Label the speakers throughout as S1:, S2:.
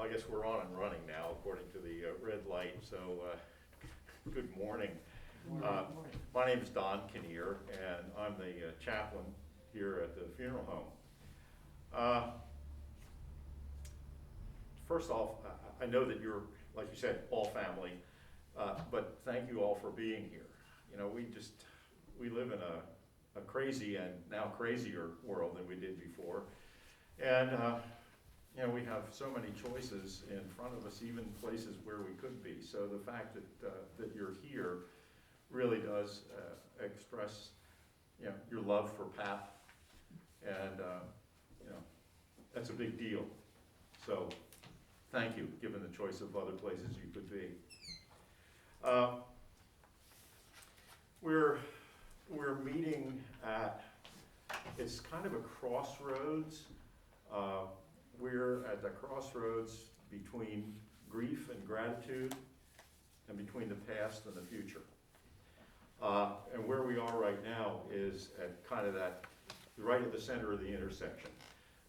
S1: I guess we're on and running now, according to the red light, so good morning. My name is Don Kinnear, and I'm the chaplain here at the funeral home. First off, I know that you're, like you said, all family, but thank you all for being here. You know, we live in a crazy and now crazier world than we did before. And you know, we have so many choices in front of us, even places where we could be. So the fact that you're here really does express, you know, your love for Pat, and you know, that's a big deal. So thank you, given the choice of other places you could be. We're meeting at, it's kind of a crossroads. We're at the crossroads between grief and gratitude, and between the past and the future. And where we are right now is at kind of that, right at the center of the intersection.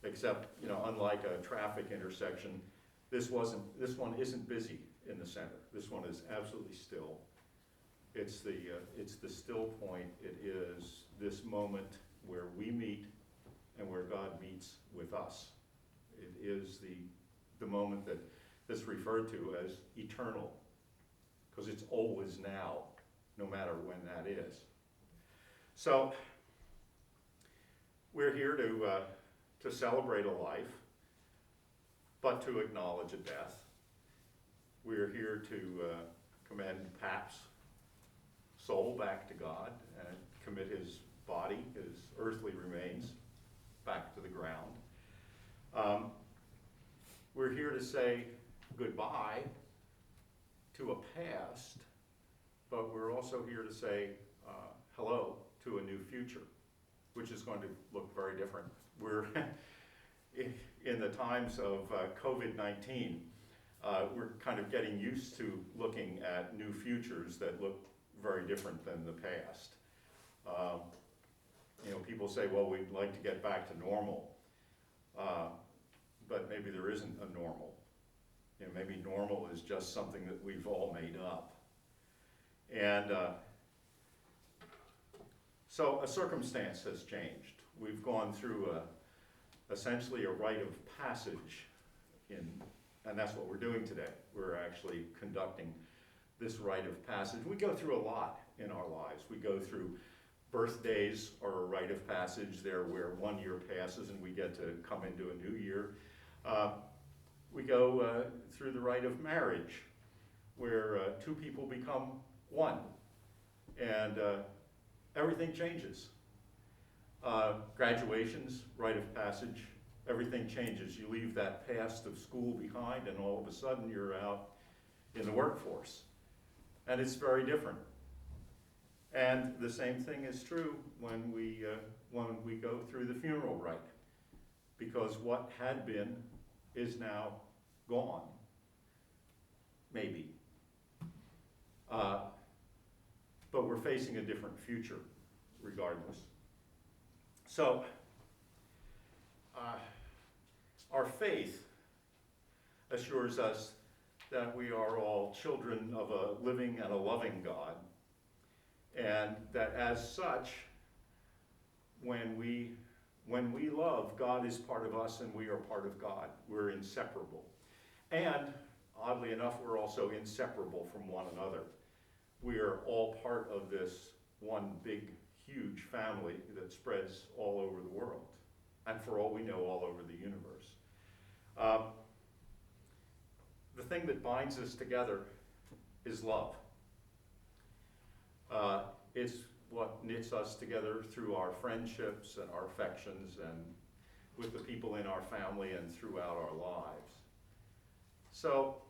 S1: Except, you know, unlike a traffic intersection, this one isn't busy in the center. This one is absolutely still. It's the still point. It is this moment where we meet and where God meets with us. It is the moment that's referred to as eternal, because it's always now, no matter when that is. So we're here to celebrate a life, but to acknowledge a death. We're here to commend Pat's soul back to God and commit his body, his earthly remains, back to the ground. We're here to say goodbye to a past, but we're also here to say hello to a new future, which is going to look very different. We're in the times of COVID-19, we're kind of getting used to looking at new futures that look very different than the past. You know, people say, well, we'd like to get back to normal. But maybe there isn't a normal. You know, maybe normal is just something that we've all made up. And so a circumstance has changed. We've gone through essentially a rite of passage, and that's what we're doing today. We're actually conducting this rite of passage. We go through a lot in our lives. We go through birthdays are a rite of passage. They're where 1 year passes and we get to come into a new year. We go through the rite of marriage, where two people become one, and everything changes. Graduations, rite of passage, everything changes. You leave that past of school behind, and all of a sudden you're out in the workforce. And it's very different. And the same thing is true when we go through the funeral rite, because what had been is now gone, maybe. But we're facing a different future regardless. So, our faith assures us that we are all children of a living and a loving God, and that as such, when we love, God is part of us and we are part of God. We're inseparable. And oddly enough, we're also inseparable from one another. We are all part of this one big, huge family that spreads all over the world, and for all we know, all over the universe. The thing that binds us together is love. It's what knits us together through our friendships and our affections and with the people in our family and throughout our lives. So,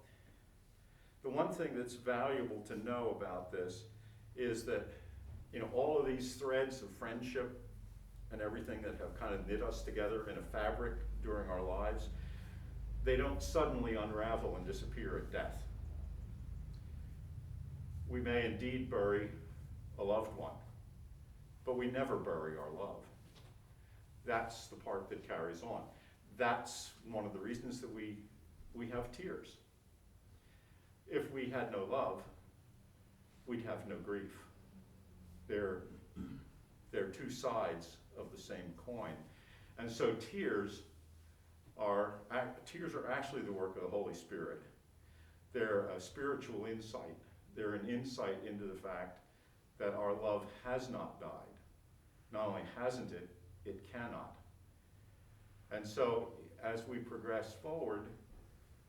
S1: the one thing that's valuable to know about this is that, you know, all of these threads of friendship and everything that have kind of knit us together in a fabric during our lives, they don't suddenly unravel and disappear at death. We may indeed bury a loved one, but we never bury our love. That's the part that carries on. That's one of the reasons that we we have tears. If we had no love, we'd have no grief. They're two sides of the same coin. And so tears are actually the work of the Holy Spirit. They're a spiritual insight. They're an insight into the fact that our love has not died. Not only hasn't it, it cannot. And so as we progress forward,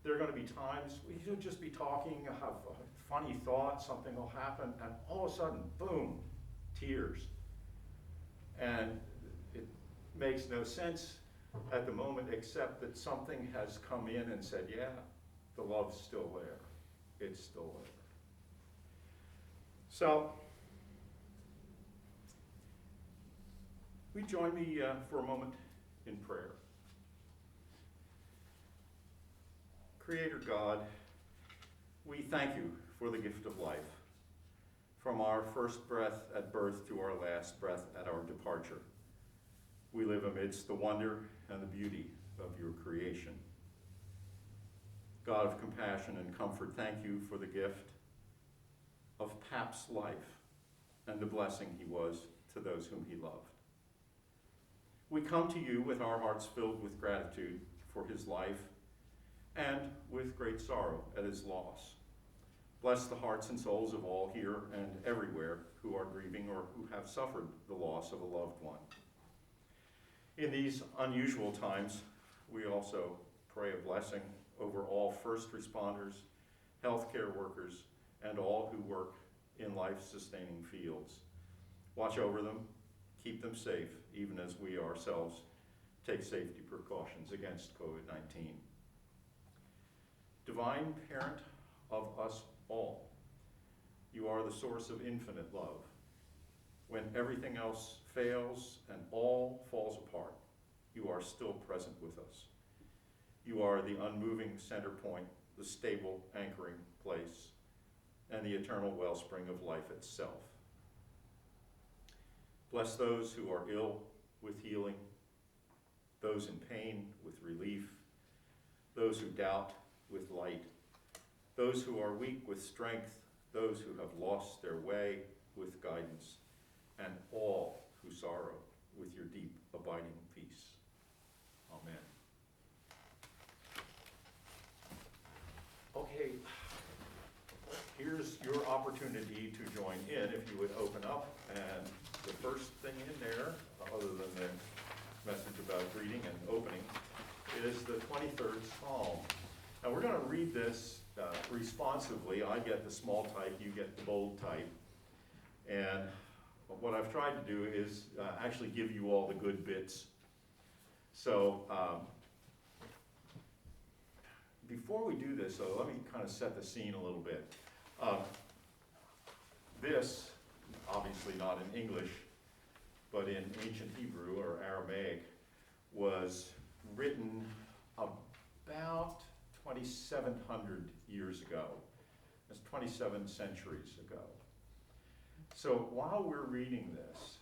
S1: there are going to be times you'll just be talking, have a funny thought, something will happen, and all of a sudden, boom, tears. And it makes no sense at the moment except that something has come in and said, yeah, the love's still there. It's still there. So, will you join me for a moment in prayer? Creator God, we thank you for the gift of life, from our first breath at birth to our last breath at our departure. We live amidst the wonder and the beauty of your creation. God of compassion and comfort, thank you for the gift of Pap's life and the blessing he was to those whom he loved. We come to you with our hearts filled with gratitude for his life and with great sorrow at his loss. Bless the hearts and souls of all here and everywhere who are grieving or who have suffered the loss of a loved one. In these unusual times, we also pray a blessing over all first responders, healthcare workers, and all who work in life-sustaining fields. Watch over them, keep them safe, even as we ourselves take safety precautions against COVID-19. Divine Parent of us all, you are the source of infinite love. When everything else fails and all falls apart, you are still present with us. You are the unmoving center point, the stable anchoring place, and the eternal wellspring of life itself. Bless those who are ill with healing, those in pain with relief, those who doubt with light, those who are weak with strength, those who have lost their way with guidance, and all who sorrow with your deep, abiding peace. Amen. Okay, here's your opportunity to join in. If you would open up, and the first thing in there, other than the message about greeting and opening, is the 23rd Psalm. And we're going to read this responsively. I get the small type, you get the bold type. And what I've tried to do is actually give you all the good bits. So before we do this, though, let me kind of set the scene a little bit. This, obviously not in English, but in ancient Hebrew or Aramaic, was written about 2,700 years ago. That's 27 centuries ago. So while we're reading this,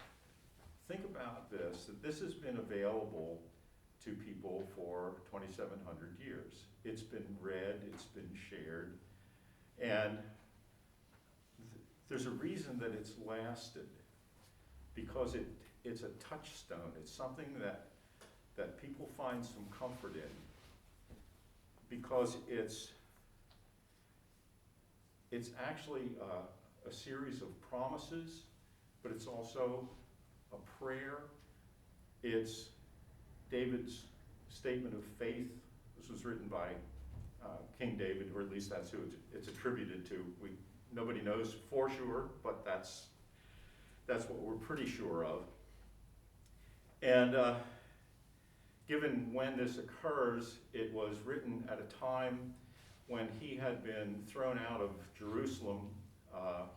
S1: think about this, that this has been available to people for 2,700 years. It's been read, it's been shared, and there's a reason that it's lasted, because it's a touchstone. It's something that people find some comfort in, because it's actually a series of promises, but it's also a prayer. It's David's statement of faith. This was written by King David, or at least that's who it's attributed to. Nobody knows for sure, but that's what we're pretty sure of. And given when this occurs, it was written at a time when he had been thrown out of Jerusalem.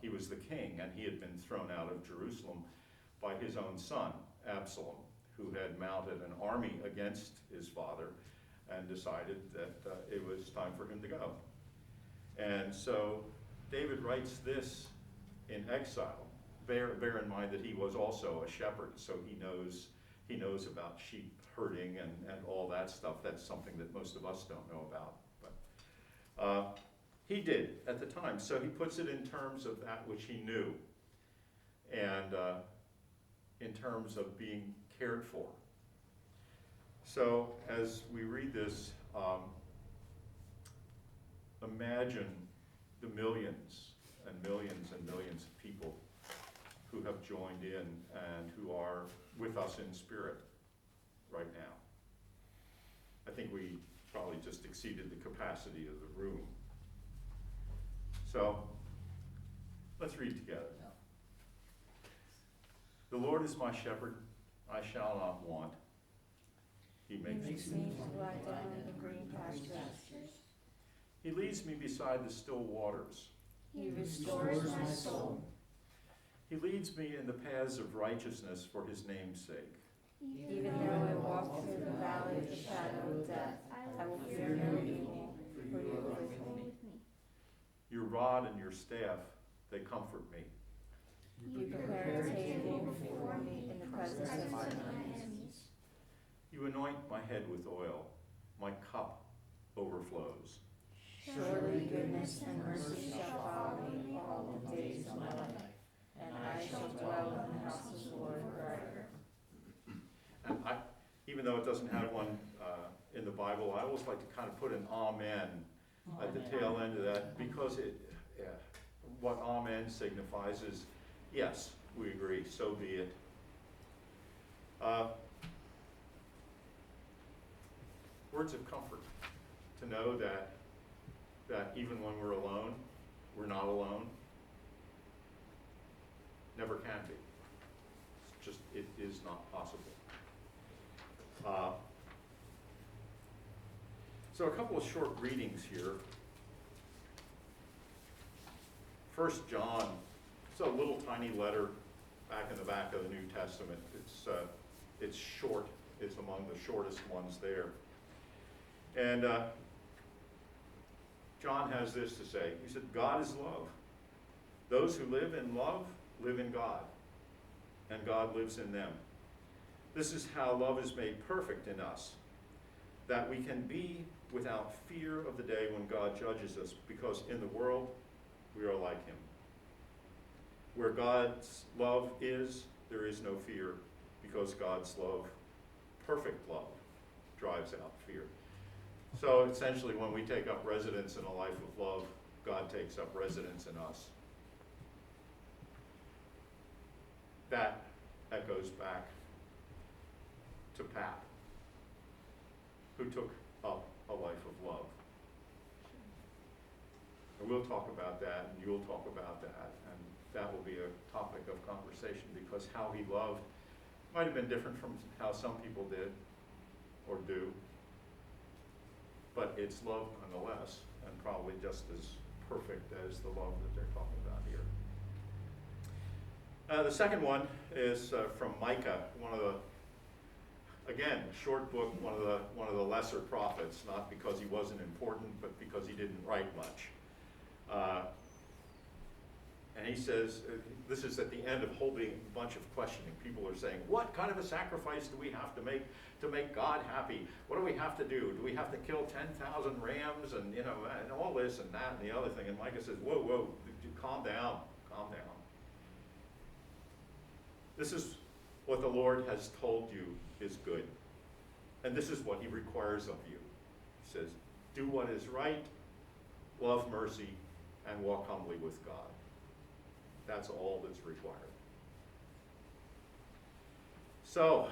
S1: He was the king, and he had been thrown out of Jerusalem by his own son, Absalom, who had mounted an army against his father and decided that it was time for him to go. And so David writes this in exile. Bear in mind that he was also a shepherd, so he knows about sheep herding and all that stuff. That's something that most of us don't know about. But He did at the time, so he puts it in terms of that which he knew, and in terms of being cared for. So as we read this, imagine the millions and millions and millions of people who have joined in and who are with us in spirit right now. I think we probably just exceeded the capacity of the room. So let's read together. The Lord is my shepherd, I shall not want. He makes me
S2: to lie down in the green pastures.
S1: He leads me beside the still waters.
S2: He restores my soul.
S1: He leads me in the paths of righteousness for his name's sake.
S2: Even though I walk through the valley of the shadow of death, I will fear no evil, for you are with me.
S1: Your rod and your staff, they comfort me.
S2: You prepare a table before me in the presence of my enemies.
S1: You anoint my head with oil. My cup overflows.
S2: Surely goodness and mercy shall follow me all the days of my life, and I shall dwell in the house of the Lord forever.
S1: And even though it doesn't have one in the Bible, I always like to kind of put an amen at the tail end of that, because what amen signifies is, yes, we agree, so be it. Words of comfort, to know that even when we're alone, we're not alone. Never can be. It's just, it is not possible. So a couple of short readings here. 1 John, it's a little tiny letter back in the back of the New Testament. It's short. It's among the shortest ones there. And John has this to say. He said, God is love. Those who live in love live in God, and God lives in them. This is how love is made perfect in us, that we can be without fear of the day when God judges us, because in the world we are like him. Where God's love is, there is no fear, because God's love, perfect love, drives out fear. So essentially, when we take up residence in a life of love, God takes up residence in us. That echoes back to Pat, who took up a life of love. And we'll talk about that, and you'll talk about that, and that will be a topic of conversation, because how he loved might have been different from how some people did or do, but it's love nonetheless, and probably just as perfect as the love that they're talking about here. The second one is from Micah, one of the, again, short book, one of the lesser prophets, not because he wasn't important, but because he didn't write much. And he says, this is at the end of whole being a bunch of questioning. People are saying, what kind of a sacrifice do we have to make God happy? What do we have to do? Do we have to kill 10,000 rams and, and all this and that and the other thing? And Micah says, whoa, calm down. This is what the Lord has told you is good. And this is what he requires of you. He says, do what is right, love mercy, and walk humbly with God. That's all that's required. So,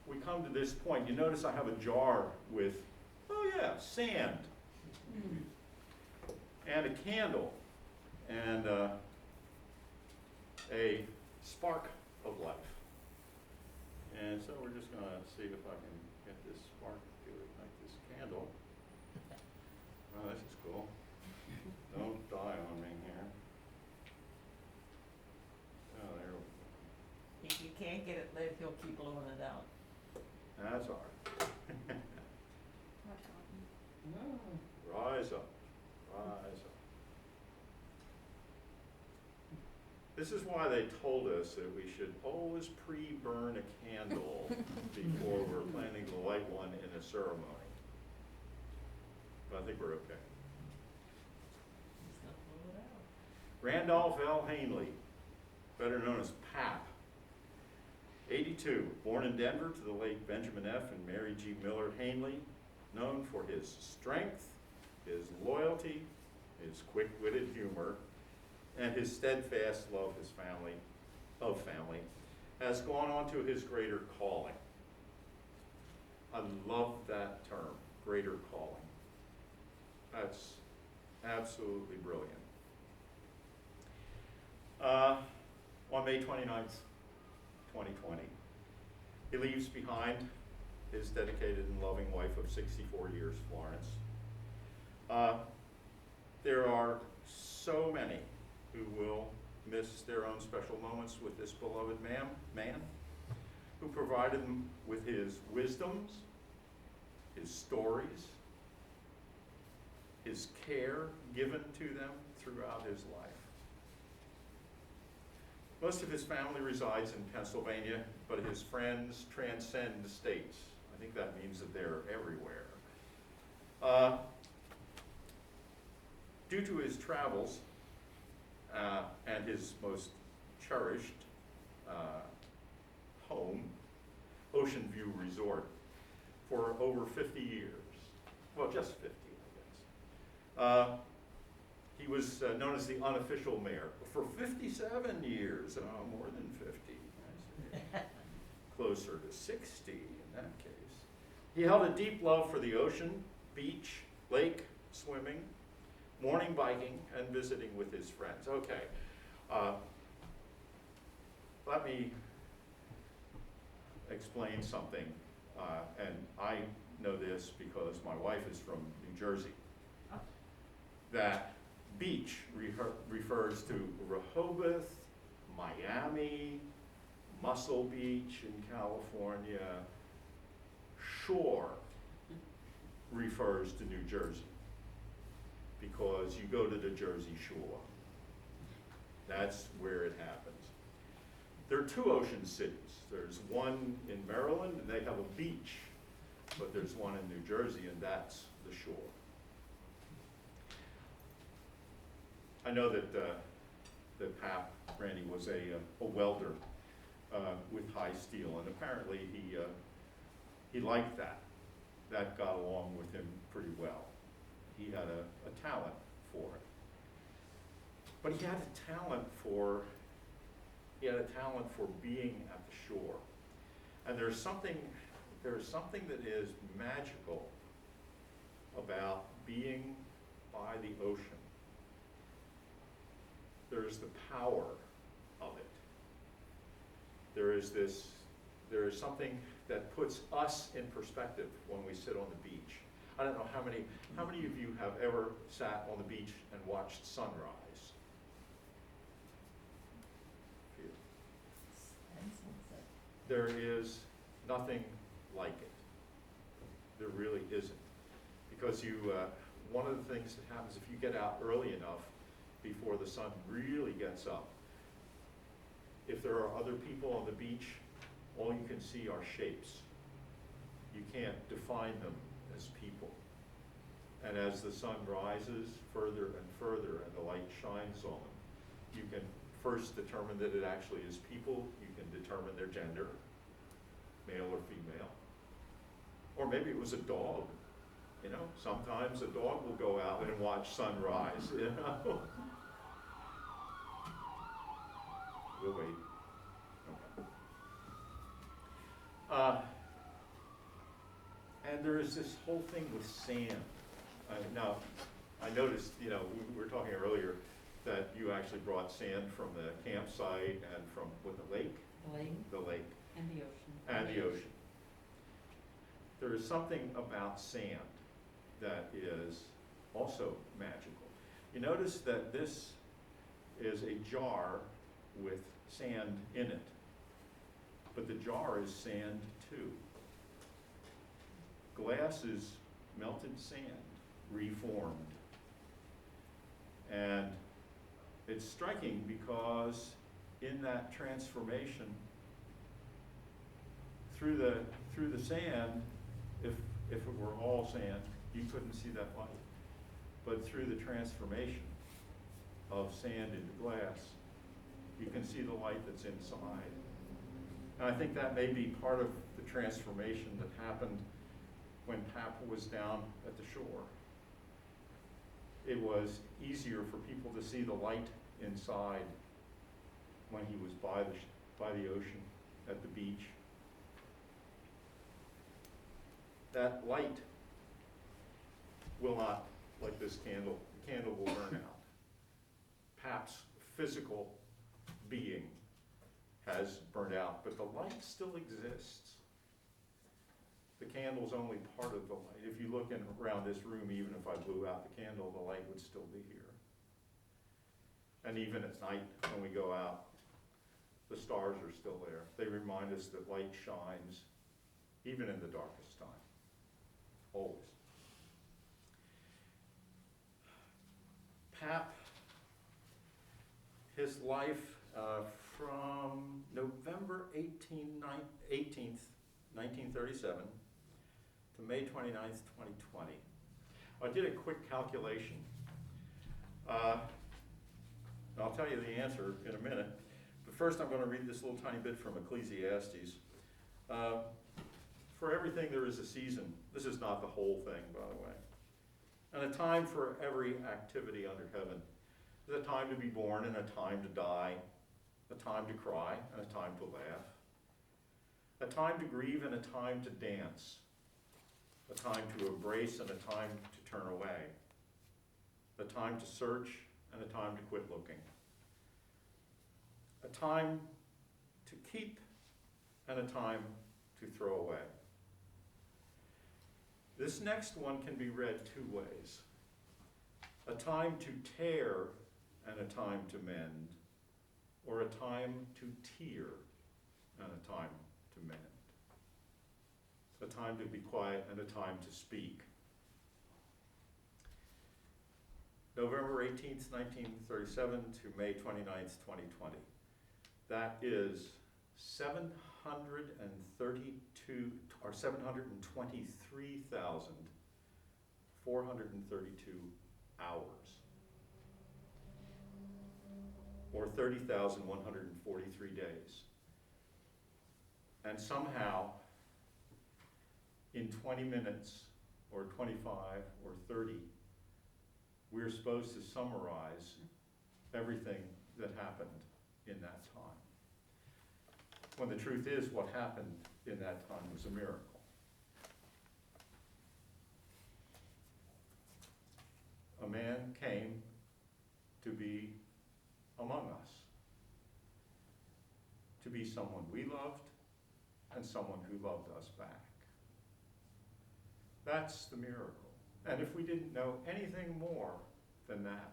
S1: we come to this point. You notice I have a jar with, sand, and a candle, and a spark of life. And so we're just going to see if I can get this spark to ignite this candle. Oh, this is cool. Don't die on me here. Oh, there we go.
S3: If you can't get it lit, he'll keep blowing it out.
S1: That's all right. Rise up. This is why they told us that we should always pre-burn a candle before we're planning to light one in a ceremony. but I think we're okay.
S3: He's gonna pull it out.
S1: Randolph Hainley, better known as Pap. 82, born in Denver to the late Benjamin F. and Mary G. Miller Hainley, known for his strength, his loyalty, his quick-witted humor, and his steadfast love of family, has gone on to his greater calling. I love that term, greater calling. That's absolutely brilliant. On May 29th, 2020, he leaves behind his dedicated and loving wife of 64 years, Florence. There are so many who will miss their own special moments with this beloved man who provided them with his wisdoms, his stories, his care given to them throughout his life. Most of his family resides in Pennsylvania, but his friends transcend the states. I think that means that they're everywhere. Due to his travels and his most cherished home, Ocean View Resort, for over 50 years, well, just 50, I guess. He was known as the unofficial mayor for 57 years, more than 50, closer to 60 in that case. He held a deep love for the ocean, beach, lake, swimming, morning biking, and visiting with his friends. Okay, let me explain something, and I know this because my wife is from New Jersey. That beach refers to Rehoboth, Miami, Muscle Beach in California. Shore refers to New Jersey because you go to the Jersey Shore. That's where it happens. There are two ocean cities. There's one in Maryland, and they have a beach, but there's one in New Jersey, and that's the shore. I know that Pap, Randy, was a welder with high steel, and apparently he liked that. That got along with him pretty well. He had a talent for it. But he had a talent for being at the shore. And there's something that is magical about being by the ocean. There's the power of it. There is something that puts us in perspective when we sit on the beach. I don't know how many of you have ever sat on the beach and watched sunrise?
S3: And sunset.
S1: There is nothing like it. There really isn't. Because one of the things that happens if you get out early enough before the sun really gets up, if there are other people on the beach, all you can see are shapes. You can't define them as people. And as the sun rises further and further and the light shines on them, you can first determine that it actually is people. You can determine their gender, male or female. Or maybe it was a dog. You know, sometimes a dog will go out and watch sunrise, you know. We'll wait. Okay. And there is this whole thing with sand. Now, I noticed, you know, we were talking earlier that you actually brought sand from the campsite and from the lake?
S3: The lake.
S1: The lake.
S3: And the ocean.
S1: And the ocean. There is something about sand that is also magical. You notice that this is a jar with sand in it, but the jar is sand too. Glass is melted sand, reformed. And it's striking because in that transformation, through the sand, if it were all sand, you couldn't see that light. But through the transformation of sand into glass, you can see the light that's inside. And I think that may be part of the transformation that happened when Papa was down at the shore. It was easier for people to see the light inside when he was by the ocean, at the beach. That light will not, like this candle, the candle will burn out. Pap's physical being has burned out, but the light still exists. The candle's only part of the light. If you look around this room, even if I blew out the candle, the light would still be here. And even at night, when we go out, the stars are still there. They remind us that light shines even in the darkest time, always. Pap, his life from November 18th, 1937 to May 29th, 2020. I did a quick calculation. I'll tell you the answer in a minute. But first I'm going to read this little tiny bit from Ecclesiastes. For everything there is a season. This is not the whole thing, by the way. And a time for every activity under heaven. There's a time to be born and a time to die, a time to cry and a time to laugh, a time to grieve and a time to dance, a time to embrace and a time to turn away, a time to search and a time to quit looking, a time to keep and a time to throw away. This next one can be read two ways. A time to tear and a time to mend, or a time to tear and a time to mend. A time to be quiet and a time to speak. November 18th, 1937 to May 29th, 2020. That is 723,432 hours, or 30,143 days. And somehow, in 20 minutes, or 25, or 30, we're supposed to summarize everything that happened in that time. When the truth is, what happened in that time was a miracle. A man came to be among us, to be someone we loved and someone who loved us back. That's the miracle. And if we didn't know anything more than that,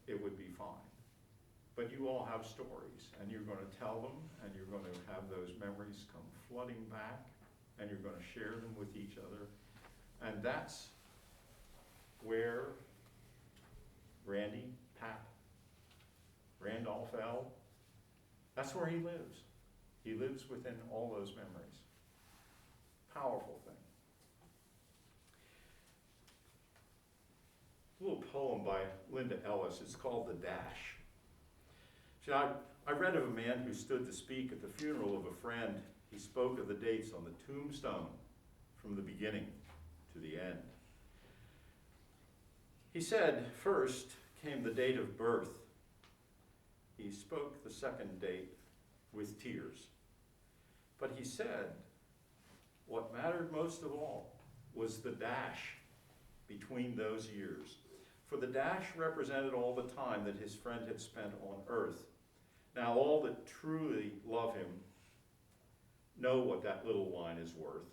S1: it would be fine. But you all have stories, and you're going to tell them, and you're going to have those memories come flooding back, and you're going to share them with each other. And that's where Randy, Pap, Randolph L., that's where he lives. He lives within all those memories. Powerful thing. A little poem by Linda Ellis. It's called The Dash. See, I read of a man who stood to speak at the funeral of a friend. He spoke of the dates on the tombstone from the beginning to the end. He said, first came the date of birth. He spoke the second date with tears. But he said, what mattered most of all was the dash between those years. For the dash represented all the time that his friend had spent on earth. Now all that truly love him know what that little line is worth.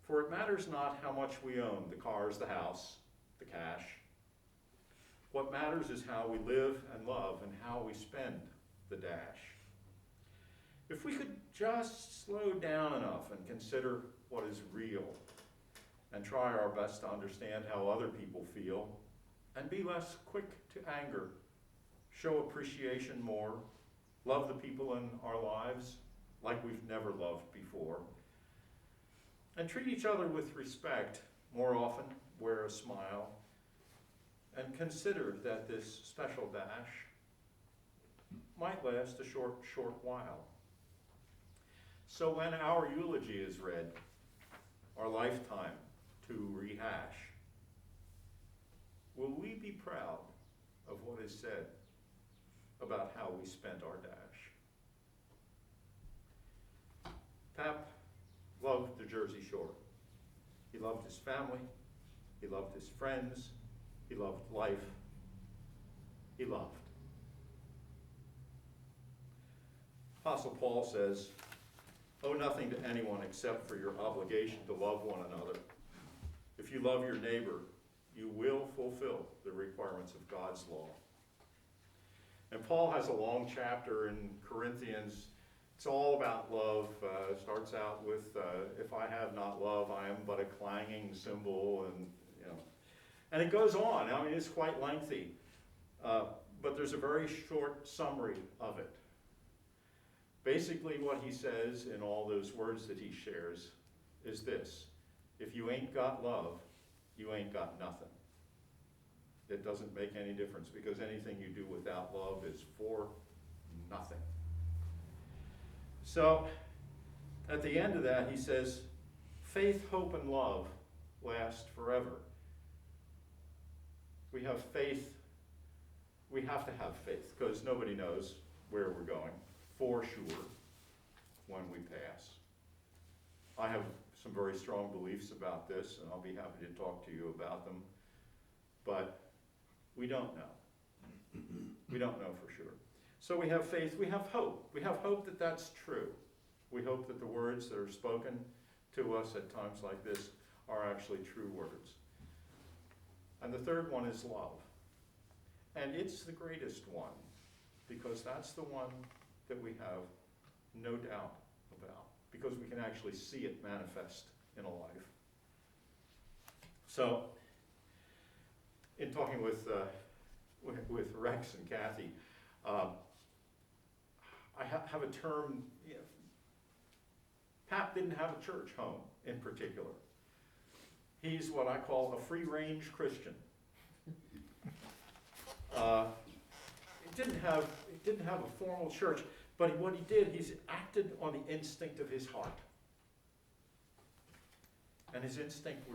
S1: For it matters not how much we own, the cars, the house, the cash. What matters is how we live and love and how we spend the dash. If we could just slow down enough and consider what is real and try our best to understand how other people feel and be less quick to anger, show appreciation more, love the people in our lives like we've never loved before, And treat each other with respect. More often, wear a smile. And consider that this special dash might last a short while. So when our eulogy is read, our lifetime to rehash, will we be proud of what is said about how we spent our dash? Pap loved the Jersey Shore. He loved his family. He loved his friends. He loved life. He loved. Apostle Paul says, "Owe nothing to anyone except for your obligation to love one another. If you love your neighbor, you will fulfill the requirements of God's law." And Paul has a long chapter in Corinthians. It's all about love. It starts out with, if I have not love, I am but a clanging cymbal, and it goes on. I mean, it's quite lengthy, but there's a very short summary of it. Basically, what he says in all those words that he shares is this: if you ain't got love, you ain't got nothing. It doesn't make any difference, because anything you do without love is for nothing. So, at the end of that, he says, faith, hope, and love last forever. We have faith. We have to have faith, because nobody knows where we're going, for sure, when we pass. I have some very strong beliefs about this, and I'll be happy to talk to you about them, but we don't know. We don't know for sure. So we have faith, we have hope. We have hope that that's true. We hope that the words that are spoken to us at times like this are actually true words. And the third one is love. And it's the greatest one, because that's the one that we have no doubt about, because we can actually see it manifest in a life. So, in talking with Rex and Kathy, I have a term. Pap didn't have a church home in particular. He's what I call a free-range Christian. He didn't have a formal church, but what he did, he's acted on the instinct of his heart, and his instinct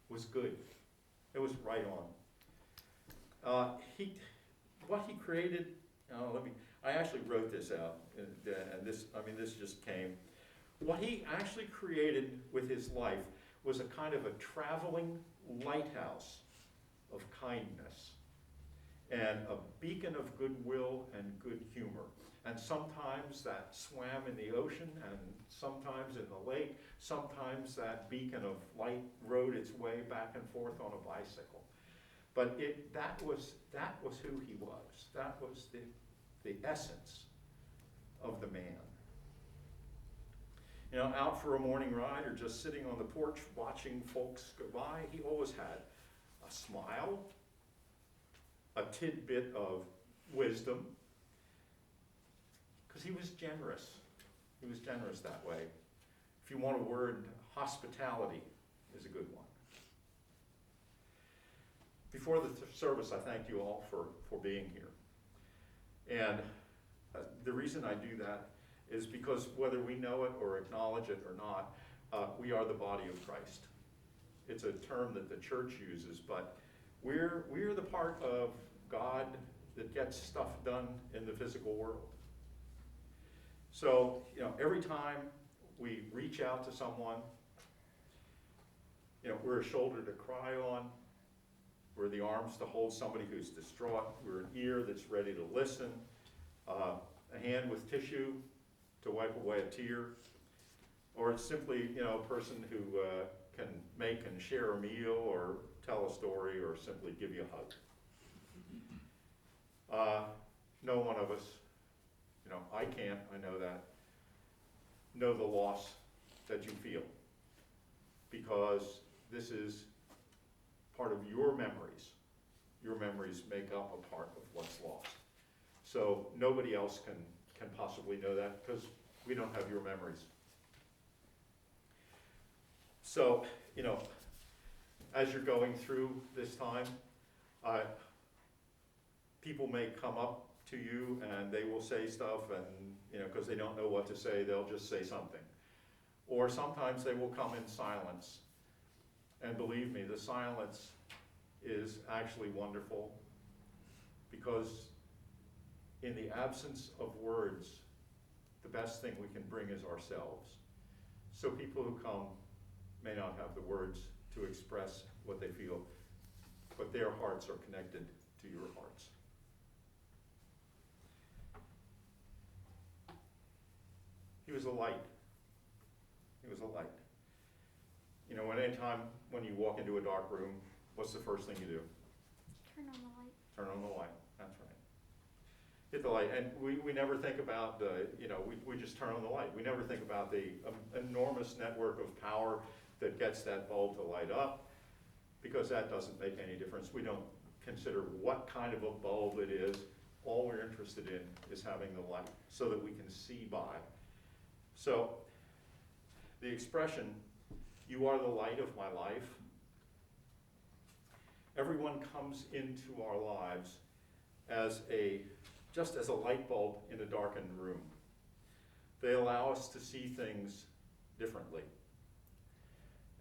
S1: was good. It was right on. What he created. I actually wrote this out, and this just came. What he actually created with his life was a kind of a traveling lighthouse of kindness and a beacon of goodwill and good humor. And sometimes that swam in the ocean, and sometimes in the lake. Sometimes that beacon of light rode its way back and forth on a bicycle. But that was who he was. That was the essence of the man. Out for a morning ride or just sitting on the porch watching folks go by, he always had a smile, a tidbit of wisdom, because he was generous. He was generous that way. If you want a word, hospitality is a good one. Before the service, I thank you all for being here. And the reason I do that is because whether we know it or acknowledge it or not, we are the body of Christ. It's a term that the church uses, but we're the part of God that gets stuff done in the physical world. So, every time we reach out to someone, we're a shoulder to cry on, we're the arms to hold somebody who's distraught, we're an ear that's ready to listen, a hand with tissue to wipe away a tear, or it's simply, a person who can make and share a meal or tell a story or simply give you a hug. No one of us, I can't, I know that, know the loss that you feel, because this is part of your memories. Your memories make up a part of what's lost. So nobody else can possibly know that, because we don't have your memories. So, you know, as you're going through this time, people may come up to you and they will say stuff, and, you know, because they don't know what to say, they'll just say something. Or sometimes they will come in silence. And believe me, the silence is actually wonderful, because in the absence of words, the best thing we can bring is ourselves. So people who come may not have the words to express what they feel, but their hearts are connected to your hearts. He was a light. He was a light. You know, anytime when you walk into a dark room, what's the first thing you do?
S2: Turn on the light.
S1: Turn on the light, that's right. Hit the light, and we never think about the, you know, we just turn on the light. We never think about the enormous network of power that gets that bulb to light up, because that doesn't make any difference. We don't consider what kind of a bulb it is. All we're interested in is having the light so that we can see by. So the expression, "You are the light of my life," everyone comes into our lives as just as a light bulb in a darkened room. They allow us to see things differently.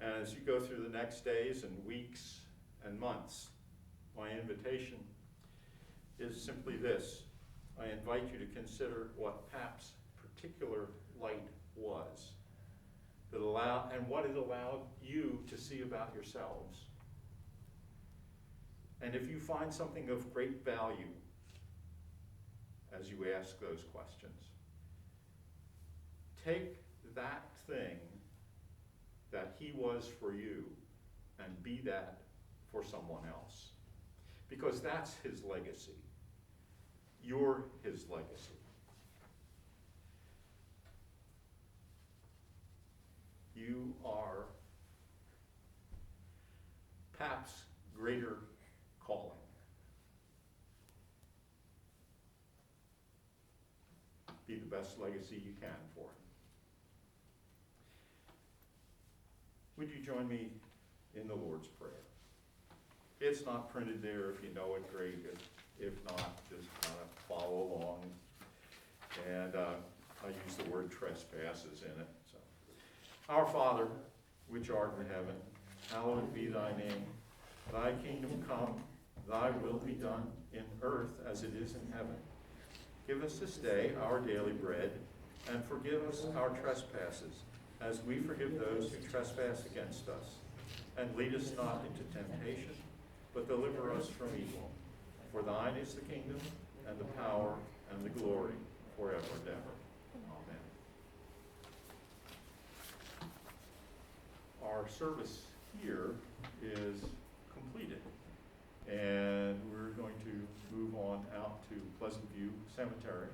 S1: And as you go through the next days and weeks and months, my invitation is simply this. I invite you to consider what Pap's particular light was, and what it allowed you to see about yourselves. And if you find something of great value as you ask those questions, take that thing that he was for you and be that for someone else. Because that's his legacy. You're his legacy. You are Pap's greater calling. Be the best legacy you can for him. Would you join me in the Lord's Prayer? It's not printed there. If you know it, great. If not, just kind of follow along. And I use the word trespasses in it. So, Our Father, which art in heaven, hallowed be thy name. Thy kingdom come, thy will be done in earth as it is in heaven. Give us this day our daily bread, and forgive us our trespasses, as we forgive those who trespass against us. And lead us not into temptation, but deliver us from evil. For thine is the kingdom, and the power, and the glory, forever and ever. Amen. Our service here is completed, and we're going to move on out to Pleasant View Cemetery,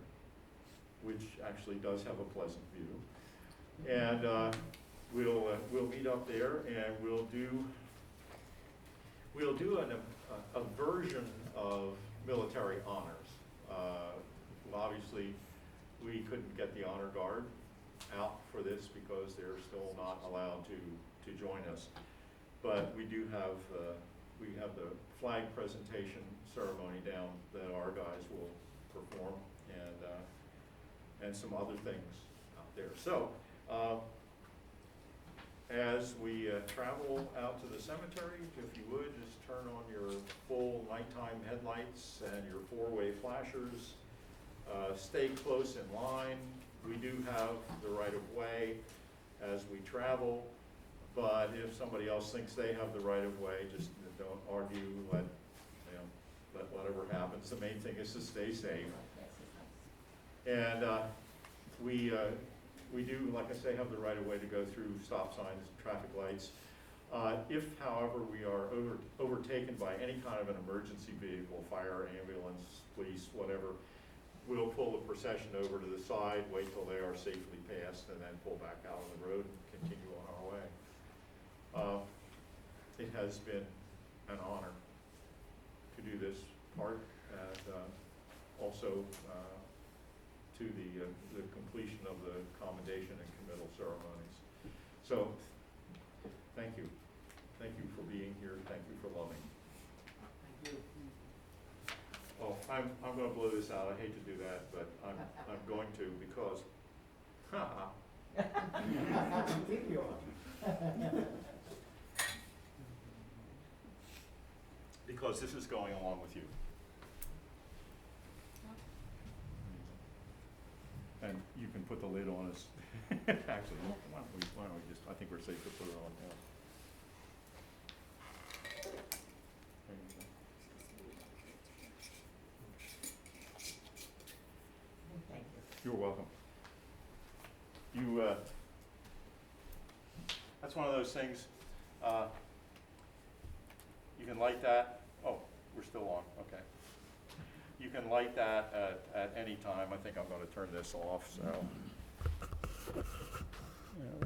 S1: which actually does have a pleasant view. And we'll meet up there, and we'll do a version of military honors. Obviously, we couldn't get the honor guard out for this because they're still not allowed to join us. But we do have the flag presentation ceremony down that our guys will perform, and some other things out there. So, as we travel out to the cemetery, if you would, just turn on your full nighttime headlights and your four-way flashers. Stay close in line. We do have the right of way as we travel, but if somebody else thinks they have the right of way, just don't argue, let whatever happens. The main thing is to stay safe. And we do, like I say, have the right of way to go through stop signs, traffic lights. If, however, we are overtaken by any kind of an emergency vehicle, fire, ambulance, police, whatever, we'll pull the procession over to the side, wait till they are safely passed, and then pull back out on the road and continue on our way. It has been an honor to do this part, and also to the completion of the commendation and committal ceremonies. So Thank you. Thank you for being here. Thank you for loving.
S4: Thank you.
S1: Well, I'm gonna blow this out. I hate to do that, but I'm going to because,
S4: Keep you on.
S1: because this is going along with you. And you can put the lid on us. Actually, why don't we just, I think we're safe to put it on now. There you go.
S3: Thank you.
S1: You're welcome. That's one of those things, you can light that, oh, we're still on, okay. You can light that at any time. I think I'm gonna turn this off, so.